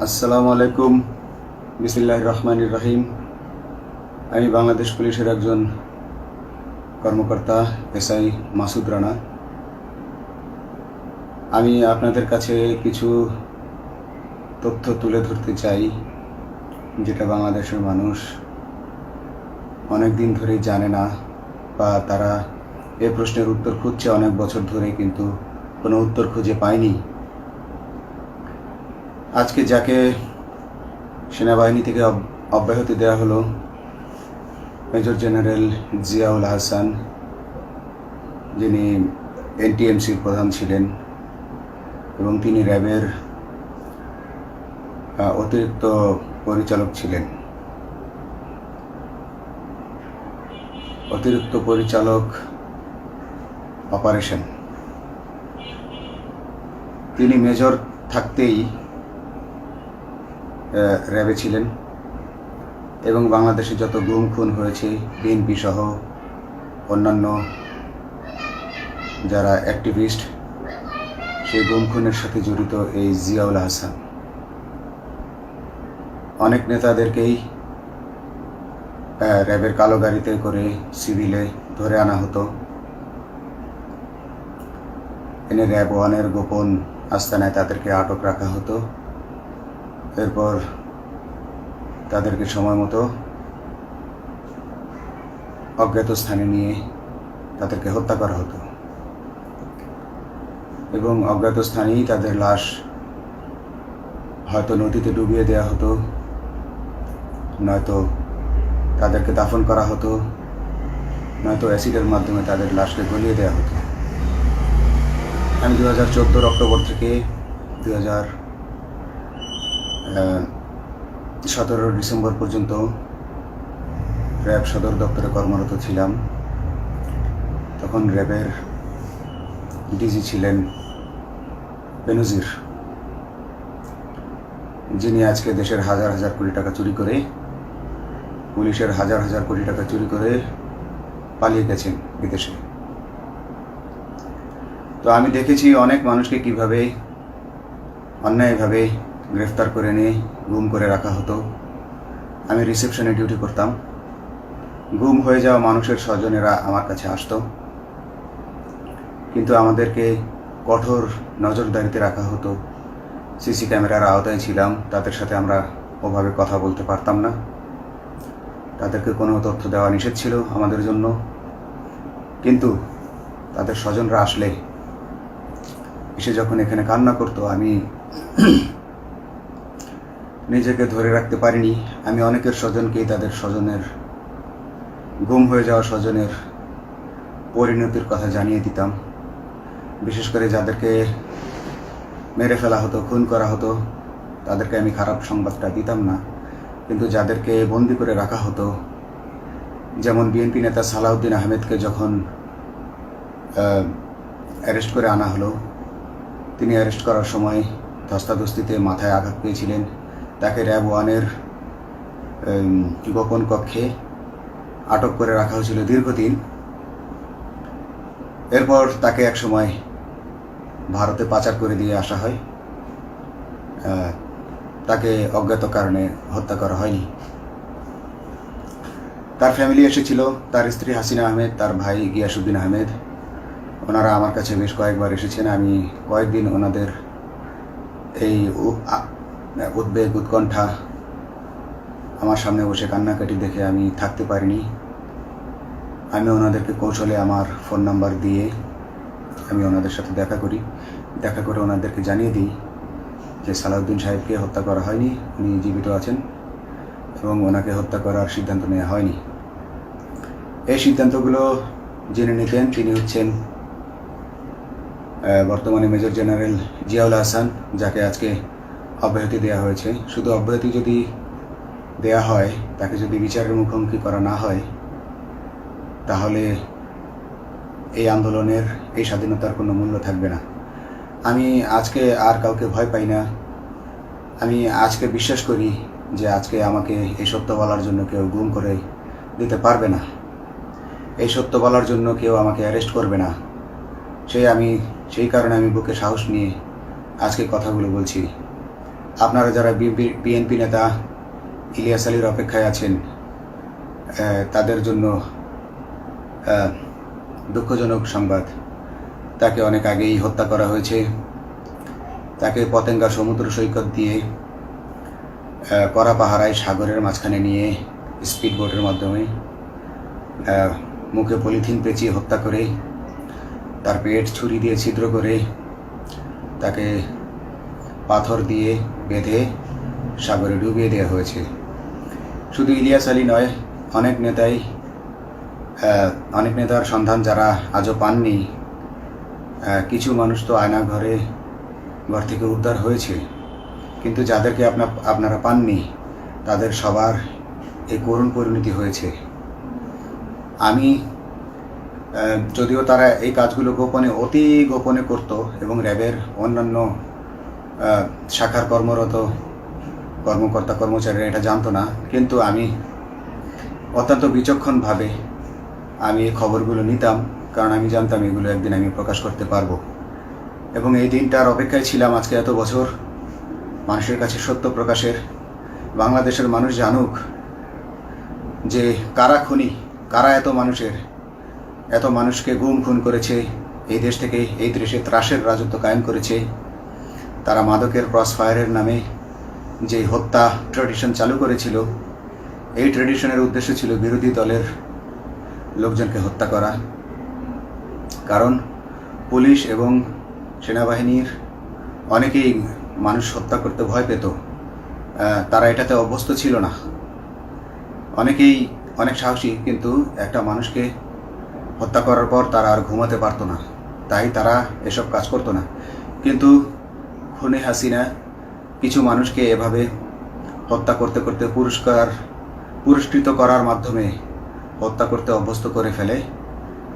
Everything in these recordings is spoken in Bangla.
আসসালামু আলাইকুম। বিসমিল্লাহির রহমানির রহিম। আমি বাংলাদেশ পুলিশের একজন কর্মকর্তা এসআই মাসুদ রানা। আমি আপনাদের কাছে কিছু তথ্য তুলে ধরতে চাই, যেটা বাংলাদেশের মানুষ অনেক দিন ধরেই জানে না, বা তারা এ প্রশ্নের উত্তর খুঁজছে অনেক বছর ধরে, কিন্তু কোনো উত্তর খুঁজে পায়নি। আজকে যাকে সেনাবাহিনী থেকে অব্যাহতি দেওয়া হলো, মেজর জেনারেল জিয়াউল হাসান, যিনি এনটিএমসির প্রধান ছিলেন এবং তিনি র্যাবের অতিরিক্ত পরিচালক ছিলেন। অতিরিক্ত পরিচালক অপারেশন। তিনি মেজর থাকতেই র্যাবে ছিলেন এবং বাংলাদেশে যত গুম খুন হয়েছে, বিএনপি সহ অন্যান্য যারা অ্যাক্টিভিস্ট, সেই গুম খুনের সাথে জড়িত এই জিয়াউল হাসান। অনেক নেতাদেরকেই র্যাবের কালো গাড়িতে করে সিভিলে ধরে আনা হতো, এনে র্যাব ওয়ানের গোপন আস্তানায় তাদেরকে আটক রাখা হতো। এরপর তাদেরকে সময় মতো অজ্ঞাত স্থানে নিয়ে তাদেরকে হত্যা করা হতো এবং অজ্ঞাত স্থানেই তাদের লাশ হয়তো নদীতে ডুবিয়ে দেওয়া হতো, নয়তো তাদেরকে দাফন করা হতো, নয়তো অ্যাসিডের মাধ্যমে তাদের লাশকে গলিয়ে দেওয়া হতো। আমি 2014 অক্টোবর থেকে 2017 ডিসেম্বর পর্যন্ত র্যাব সদর দপ্তরে কর্মরত ছিলাম। তখন র্যাবের ডিজি ছিলেন বেনজির, যিনি আজকে দেশের হাজার হাজার কোটি টাকা চুরি করে, পুলিশের হাজার হাজার কোটি টাকা চুরি করে পালিয়ে গেছেন বিদেশে। তো আমি দেখেছি অনেক মানুষকে কিভাবে অন্যায়ভাবে গ্রেফতার করে নিয়ে গুম করে রাখা হতো। আমি রিসেপশনে ডিউটি করতাম। গুম হয়ে যাওয়া মানুষের স্বজনেরা আমার কাছে আসতো, কিন্তু আমাদেরকে কঠোর নজরদারিতে রাখা হতো। সিসি ক্যামেরার আওতায় ছিলাম, তাদের সাথে আমরা ওভাবে কথা বলতে পারতাম না। তাদেরকে কোনো তথ্য দেওয়া নিষেধ ছিল আমাদের জন্য। কিন্তু তাদের স্বজনরা আসলে এসে যখন এখানে কান্না করতো, আমি নিজেকে ধরে রাখতে পারিনি। আমি অনেকের স্বজনকেই তাদের স্বজনের, গুম হয়ে যাওয়া স্বজনের পরিণতির কথা জানিয়ে দিতাম। বিশেষ করে যাদেরকে মেরে ফেলা হতো, খুন করা হতো, তাদেরকে আমি খারাপ সংবাদটা দিতাম না। কিন্তু যাদেরকে বন্দি করে রাখা হতো, যেমন বিএনপি নেতা সালাউদ্দিন আহমেদকে যখন অ্যারেস্ট করে আনা হলো, তিনি অ্যারেস্ট করার সময় ধস্তাধস্তিতে মাথায় আঘাত পেয়েছিলেন। তাকে র্যাব ওয়ানের গোপন কক্ষে আটক করে রাখা হয়েছিল দীর্ঘদিন। এরপর তাকে এক সময় ভারতে পাচার করে দিয়ে আসা হয়। তাকে অজ্ঞাত কারণে হত্যা করা হয়নি। তার ফ্যামিলি এসেছিল, তার স্ত্রী হাসিনা আহমেদ, তার ভাই গিয়াসউদ্দিন আহমেদ। ওনারা আমার কাছে বেশ কয়েকবার এসেছেন। আমি কয়েকদিন ওনাদের এই উদ্বেগ, উৎকণ্ঠা, আমার সামনে বসে কান্নাকাটি দেখে আমি থাকতে পারিনি। আমি ওনাদেরকে কৌশলে আমার ফোন নাম্বার দিয়ে আমি ওনাদের সাথে দেখা করে ওনাদেরকে জানিয়ে দিই যে সালাউদ্দিন সাহেবকে হত্যা করা হয়নি, উনি জীবিত আছেন এবং ওনাকে হত্যা করার সিদ্ধান্ত নেওয়া হয়নি। এই সিদ্ধান্তগুলো যিনি নিতেন তিনি হচ্ছেন বর্তমানে মেজর জেনারেল জিয়াউল হাসান, যাকে আজকে অব্যাহতি দেওয়া হয়েছে। শুধু অব্যাহতি যদি দেয়া হয়, তাকে যদি বিচারের মুখোমুখি করা না হয়, তাহলে এই আন্দোলনের, এই স্বাধীনতার কোনো মূল্য থাকবে না। আমি আজকে আর কাউকে ভয় পাই না। আমি আজকে বিশ্বাস করি যে আজকে আমাকে এই সত্য বলার জন্য কেউ গুম করে দিতে পারবে না, এই সত্য বলার জন্য কেউ আমাকে অ্যারেস্ট করবে না। সেই কারণে আমি বুকে সাহস নিয়ে আজকে কথাগুলো বলছি। আপনারা যারা বিএনপি নেতা ইলিয়াস আলীর অপেক্ষায় আছেন, তাদের জন্য দুঃখজনক সংবাদ। তাকে অনেক আগেই হত্যা করা হয়েছে। তাকে পতেঙ্গা সমুদ্র সৈকত দিয়ে কড়া পাহারায় সাগরের মাঝখানে নিয়ে স্পিড বোটের মাধ্যমে মুখে পলিথিন পেঁচিয়ে হত্যা করে, তার পেট ছুরি দিয়ে ছিদ্র করে, তাকে পাথর দিয়ে বেঁধে সাগরে ডুবিয়ে দেওয়া হয়েছে। শুধু ইলিয়াস আলী নয়, অনেক নেতার সন্ধান যারা আজও পাননি। কিছু মানুষ তো ঘর থেকে উদ্ধার হয়েছে, কিন্তু যাদেরকে আপনারা পাননি তাদের সবার এই করুণ পরিণতি হয়েছে। আমি যদিও তারা এই কাজগুলো অতি গোপনে করত এবং র্যাবের অন্যান্য শাখার কর্মরত কর্মকর্তা কর্মচারীরা এটা জানতো না, কিন্তু আমি অত্যন্ত বিচক্ষণভাবে আমি এই খবরগুলো নিতাম, কারণ আমি জানতাম এগুলো একদিন আমি প্রকাশ করতে পারবো। এবং এই দিনটার অপেক্ষায় ছিলাম আজকে এত বছর, মানুষের কাছে সত্য প্রকাশের। বাংলাদেশের মানুষ জানুক যে কারা খুনি, কারা এত মানুষকে খুন করেছে, এই দেশ থেকে এই দেশে ত্রাসের রাজত্ব কায়েম করেছে। তারা মাদকের ক্রস ফায়ারের নামে যে হত্যা ট্র্যাডিশন চালু করেছিল, এই ট্র্যাডিশনের উদ্দেশ্য ছিল বিরোধী দলের লোকজনকে হত্যা করা। কারণ পুলিশ এবং সেনাবাহিনীর অনেকেই মানুষ হত্যা করতে ভয় পেত, তারা এটাতে অভ্যস্ত ছিল না। অনেকেই অনেক সাহসী, কিন্তু একটা মানুষকে হত্যা করার পর তারা আর ঘুমাতে পারতো না, তাই তারা এসব কাজ করতো না। কিন্তু খুনে হাসিনা কিছু মানুষকে এভাবে হত্যা করতে করতে পুরস্কৃত করার মাধ্যমে হত্যা করতে অভ্যস্ত করে ফেলে।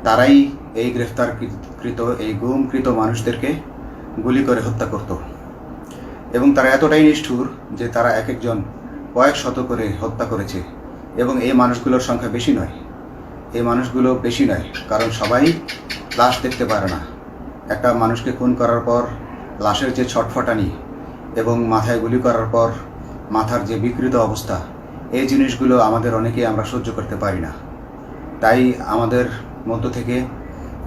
তারাই এই গ্রেফতারকৃত এই গুমকৃত মানুষদেরকে গুলি করে হত্যা করত। এবং তারা এতটাই নিষ্ঠুর যে তারা এক একজন কয়েক শত করে হত্যা করেছে। এবং এই মানুষগুলোর সংখ্যা বেশি নয়, কারণ সবাই লাশ দেখতে পারে না। একটা মানুষকে খুন করার পর লাশের যে ছটফটানি এবং মাথায় গুলি করার পর মাথার যে বিকৃত অবস্থা, এই জিনিসগুলো আমাদের অনেকেই আমরা সহ্য করতে পারি না। তাই আমাদের মধ্য থেকে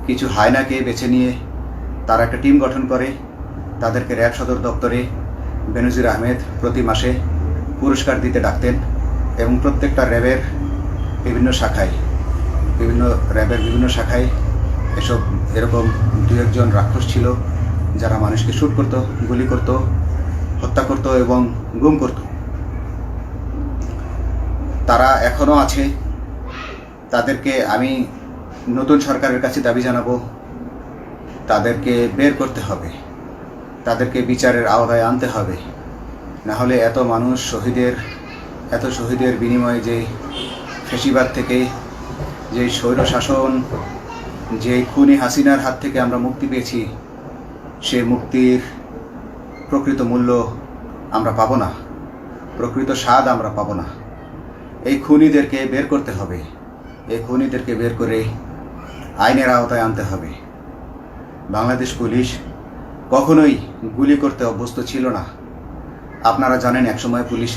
কিছু হায়নাকে বেছে নিয়ে তারা একটা টিম গঠন করে, তাদেরকে র্যাব সদর দপ্তরে বেনজির আহমেদ প্রতি মাসে পুরস্কার দিতে ডাকতেন। এবং প্রত্যেকটা র্যাবের বিভিন্ন শাখায় এরকম দু একজন রাক্ষস ছিল যারা মানুষকে শ্যুট করত, গুলি করত, হত্যা করত এবং গুম করত। তারা এখনও আছে। তাদেরকে আমি নতুন সরকারের কাছে দাবি জানাবো, তাদেরকে বের করতে হবে, তাদেরকে বিচারের আওতায় আনতে হবে। না হলে এত শহীদের বিনিময়ে যে ফ্যাসিবাদ থেকে, যে স্বৈর শাসন, যে খুনি হাসিনার হাত থেকে আমরা মুক্তি পেয়েছি, সে মুক্তির প্রকৃত মূল্য আমরা পাবো না, প্রকৃত স্বাদ আমরা পাবো না। এই খুনিদেরকে বের করতে হবে, এই খুনিদেরকে বের করে আইনের আওতায় আনতে হবে। বাংলাদেশ পুলিশ কখনোই গুলি করতে অভ্যস্ত ছিল না। আপনারা জানেন একসময় পুলিশ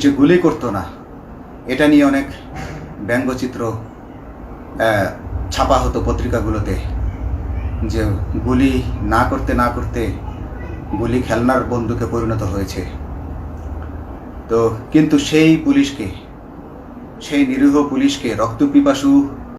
যে গুলি করতো না, এটা নিয়ে অনেক ব্যঙ্গচিত্র ছাপা হতো পত্রিকাগুলোতে, যে গুলি না করতে গুলি খেলনার বন্দুকে পরিণত হয়েছে। তো কিন্তু সেই নিরীহ পুলিশকে, রক্তপিপাসু